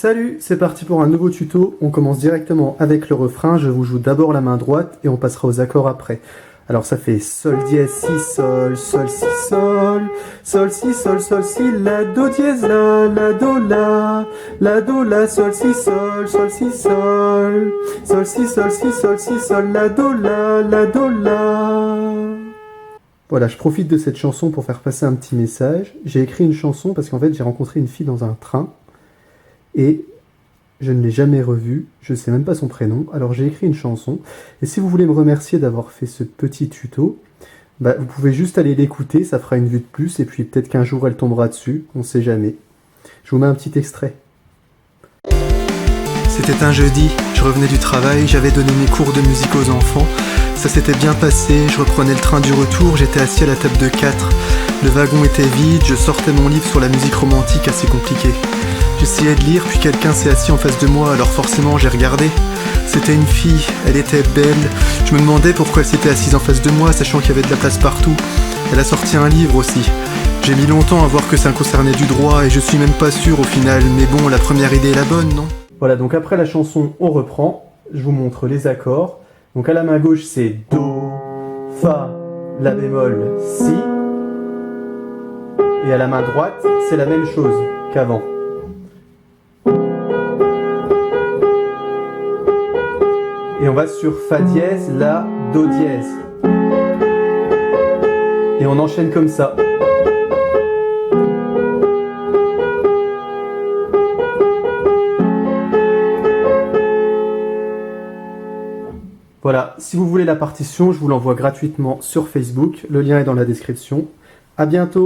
Salut, c'est parti pour un nouveau tuto. On commence directement avec le refrain. Je vous joue d'abord la main droite et on passera aux accords après. Alors ça fait sol dièse si sol, sol si sol, sol si sol, sol si la do dièse la do la sol si sol, sol si sol, sol si sol si sol si sol la do la. Voilà, je profite de cette chanson pour faire passer un petit message. J'ai écrit une chanson parce qu'en fait j'ai rencontré une fille dans un train et je ne l'ai jamais revue, je ne sais même pas son prénom, alors j'ai écrit une chanson. Et si vous voulez me remercier d'avoir fait ce petit tuto, vous pouvez juste aller l'écouter, ça fera une vue de plus, et puis peut-être qu'un jour elle tombera dessus, on ne sait jamais. Je vous mets un petit extrait. C'était un jeudi, je revenais du travail, j'avais donné mes cours de musique aux enfants. Ça s'était bien passé, je reprenais le train du retour, j'étais assis à la table de 4. Le wagon était vide, je sortais mon livre sur la musique romantique assez compliquée. J'essayais de lire, puis quelqu'un s'est assis en face de moi, alors forcément j'ai regardé. C'était une fille, elle était belle. Je me demandais pourquoi elle s'était assise en face de moi, sachant qu'il y avait de la place partout. Elle a sorti un livre aussi. J'ai mis longtemps à voir que ça concernait du droit, et je suis même pas sûr au final, mais bon, la première idée est la bonne, non? Voilà, donc après la chanson, on reprend. Je vous montre les accords. Donc à la main gauche, c'est Do, Fa, La bémol, Si. Et à la main droite, c'est la même chose qu'avant. Et on va sur Fa dièse, La, Do dièse. Et on enchaîne comme ça. Voilà, si vous voulez la partition, je vous l'envoie gratuitement sur Facebook. Le lien est dans la description. À bientôt!